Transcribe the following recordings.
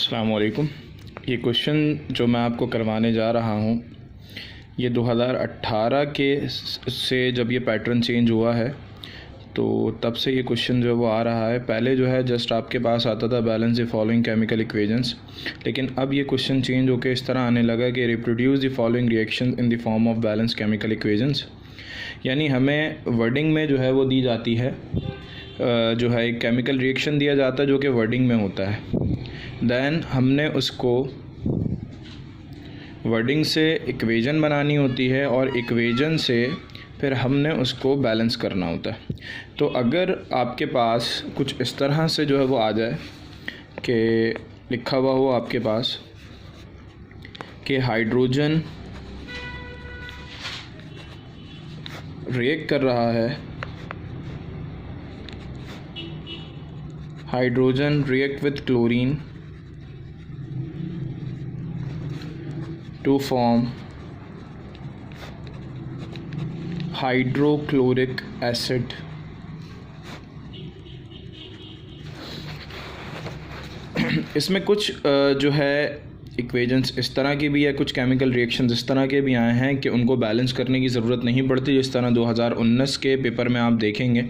अस्सलाम वालेकुम। ये क्वेश्चन जो मैं आपको करवाने जा रहा हूँ ये 2018 के से जब ये पैटर्न चेंज हुआ है तो तब से ये क्वेश्चन जो है वो आ रहा है। पहले जो है जस्ट आपके पास आता था balance the following chemical equations, लेकिन अब ये क्वेश्चन चेंज होकर इस तरह आने लगा कि reproduce the following reaction in the form of balance chemical equations. यानी हमें वर्डिंग में जो है वो दी जाती है, जो है एक केमिकल रिएक्शन दिया जाता है जो कि वर्डिंग में होता है। दैन हमने उसको वर्डिंग से इक्वेशन बनानी होती है और इक्वेशन से फिर हमने उसको बैलेंस करना होता है। तो अगर आपके पास कुछ इस तरह से जो है वो आ जाए कि लिखा हुआ हो आपके पास कि हाइड्रोजन रिएक्ट कर रहा है, hydrogen react with chlorine to form hydrochloric acid. इसमें कुछ जो है इक्वेशंस इस तरह की भी है, कुछ केमिकल रिएक्शंस इस तरह के भी आए हैं कि उनको बैलेंस करने की ज़रूरत नहीं पड़ती। जिस तरह 2019 के पेपर में आप देखेंगे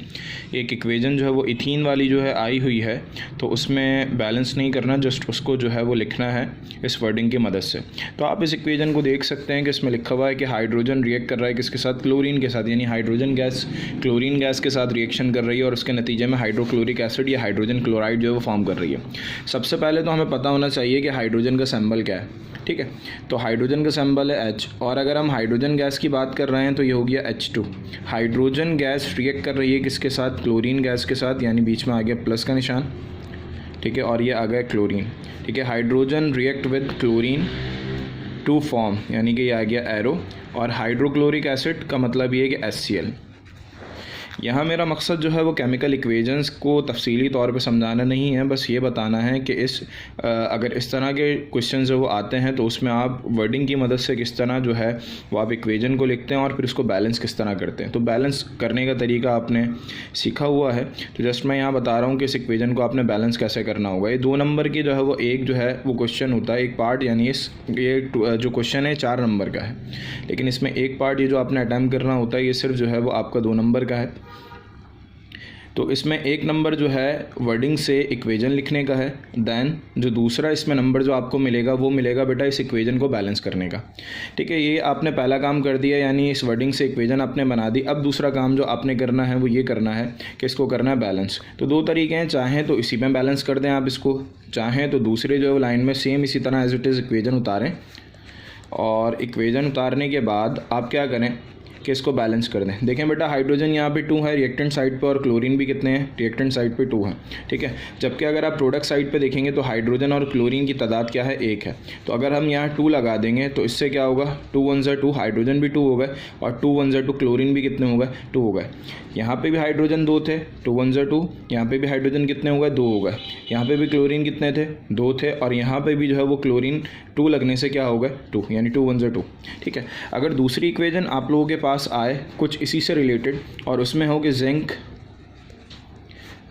एक इक्वेशन जो है वो इथीन वाली जो है आई हुई है, तो उसमें बैलेंस नहीं करना, जस्ट उसको जो है वो लिखना है इस वर्डिंग की मदद से। तो आप इस इक्वेशन को देख सकते हैं कि इसमें लिखा हुआ है कि हाइड्रोजन रिएक्ट कर रहा है किसके साथ, क्लोरीन के साथ। यानी हाइड्रोजन गैस क्लोरीन गैस के साथ रिएक्शन कर रही है और उसके नतीजे में हाइड्रोक्लोरिक एसिड या हाइड्रोजन क्लोराइड जो है वो फॉर्म कर रही है। सबसे पहले तो हमें पता होना चाहिए कि हाइड्रोजन का सिंबल क्या है, ठीक है। तो हाइड्रोजन का सिंबल है H, और अगर हम हाइड्रोजन गैस की बात कर रहे हैं तो ये हो गया H2। हाइड्रोजन गैस रिएक्ट कर रही है किसके साथ, क्लोरीन गैस के साथ, यानी बीच में आ गया प्लस का निशान, ठीक है, और ये आ गया क्लोरीन, ठीक है। Hydrogen react with chlorine to form, यानी कि ये आ गया एरो, और हाइड्रोक्लोरिक एसिड का मतलब ये है कि HCl। यहाँ मेरा मकसद जो है वो केमिकल इक्वेशंस को तफसीली तौर पे समझाना नहीं है, बस ये बताना है कि अगर इस तरह के क्वेश्चन जो वो आते हैं तो उसमें आप वर्डिंग की मदद से किस तरह जो है वो आप इक्वेशन को लिखते हैं और फिर उसको बैलेंस किस तरह करते हैं। तो बैलेंस करने का तरीका आपने सीखा हुआ है, तो जस्ट मैं यहाँ बता रहा हूँ कि इस इक्वेशन को आपने बैलेंस कैसे करना होगा। ये 2 नंबर की जो है वो एक जो है वो क्वेश्चन होता है, एक पार्ट, यानी ये जो क्वेश्चन है 4 नंबर का है, लेकिन इसमें एक पार्ट ये जो आपने अटैम्प्ट करना होता है ये सिर्फ जो है वो आपका 2 नंबर का है। तो इसमें 1 नंबर जो है वर्डिंग से इक्वेशन लिखने का है, दैन जो दूसरा इसमें नंबर जो आपको मिलेगा वो मिलेगा बेटा इस इक्वेशन को बैलेंस करने का, ठीक है। ये आपने पहला काम कर दिया, यानी इस वर्डिंग से इक्वेशन आपने बना दी। अब दूसरा काम जो आपने करना है वो ये करना है कि इसको करना है बैलेंस। तो 2 तरीके हैं, चाहें तो इसी में बैलेंस कर दें आप इसको, चाहें तो दूसरे जो है लाइन में सेम इसी तरह एज इट इज़ इक्वेशन उतारें, और इक्वेशन उतारने के बाद आप क्या करें कि इसको बैलेंस कर दें। देखें बेटा हाइड्रोजन यहाँ पे 2 है रिएक्टेंट साइड पे, और क्लोरीन भी कितने हैं, रिएक्टेंट साइड पे 2 है, ठीक है। जबकि अगर आप प्रोडक्ट साइड पे देखेंगे तो हाइड्रोजन और क्लोरीन की तादाद क्या है, 1 है। तो अगर हम यहाँ 2 लगा देंगे तो इससे क्या होगा, 2 1 2, हाइड्रोजन भी 2 हो गए, और 2 1 2 क्लोरीन भी कितने हो गए, 2 हो गए। यहाँ पे भी हाइड्रोजन 2 थे, 2 1 2, यहाँ पे भी हाइड्रोजन कितने हो गए, 2 हो गए। यहाँ पे भी क्लोरीन कितने थे, 2 थे, और यहाँ पे भी जो है वो क्लोरीन 2 लगने से क्या हो गए, 2, यानी 2 1 2, ठीक है। अगर दूसरी इक्वेशन आप लोगों के पास आए कुछ इसी से रिलेटेड, और उसमें हो कि zinc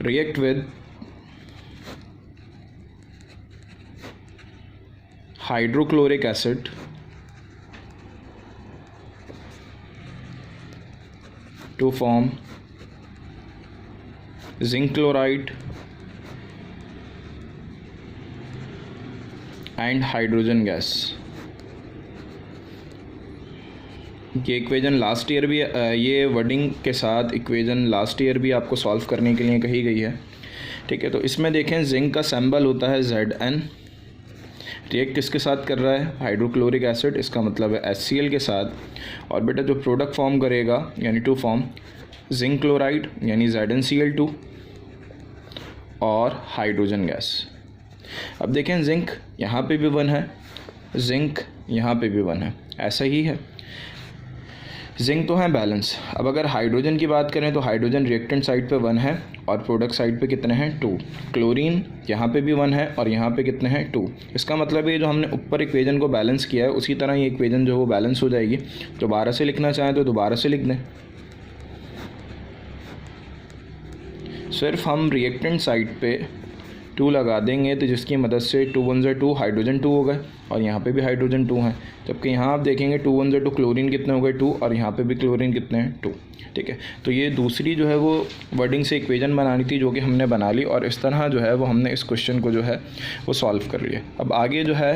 react with hydrochloric acid to form zinc chloride and hydrogen gas. ये इक्वेशन लास्ट ईयर भी ये वर्डिंग के साथ इक्वेशन लास्ट ईयर भी आपको सॉल्व करने के लिए कही गई है, ठीक है। तो इसमें देखें जिंक का सिंबल होता है Zn, रिएक्ट किसके साथ कर रहा है, हाइड्रोक्लोरिक एसिड, इसका मतलब है HCl के साथ। और बेटा जो प्रोडक्ट फॉर्म करेगा यानी टू फॉर्म जिंक क्लोराइड यानी ZnCl2 और हाइड्रोजन गैस। अब देखें जिंक यहाँ पे भी 1 है, जिंक यहाँ पे भी 1 है, ऐसा ही है। जिंक तो है बैलेंस। अब अगर हाइड्रोजन की बात करें तो हाइड्रोजन रिएक्टेंट साइड पे 1 है और प्रोडक्ट साइड पे कितने हैं, 2। क्लोरीन यहाँ पे भी 1 है और यहाँ पे कितने हैं, 2। इसका मतलब ये जो हमने ऊपर इक्वेशन को बैलेंस किया है उसी तरह ये इक्वेशन जो वो बैलेंस हो जाएगी। दोबारा से लिखना चाहें तो दोबारा से लिख दें। सिर्फ हम रिएक्टेंट साइड पे 2 लगा देंगे तो जिसकी मदद से 2 1 से 2 हाइड्रोजन 2 हो गए और यहाँ पे भी हाइड्रोजन 2 हैं, जबकि यहाँ आप देखेंगे 2 1 से 2 क्लोरीन कितने हो गए 2 और यहाँ पे भी क्लोरीन कितने हैं 2। ठीक है, तो ये दूसरी जो है वो वर्डिंग से इक्वेशन बनानी थी जो कि हमने बना ली और इस तरह जो है वो हमने इस क्वेश्चन को जो है वो सॉल्व कर लिया। अब आगे जो है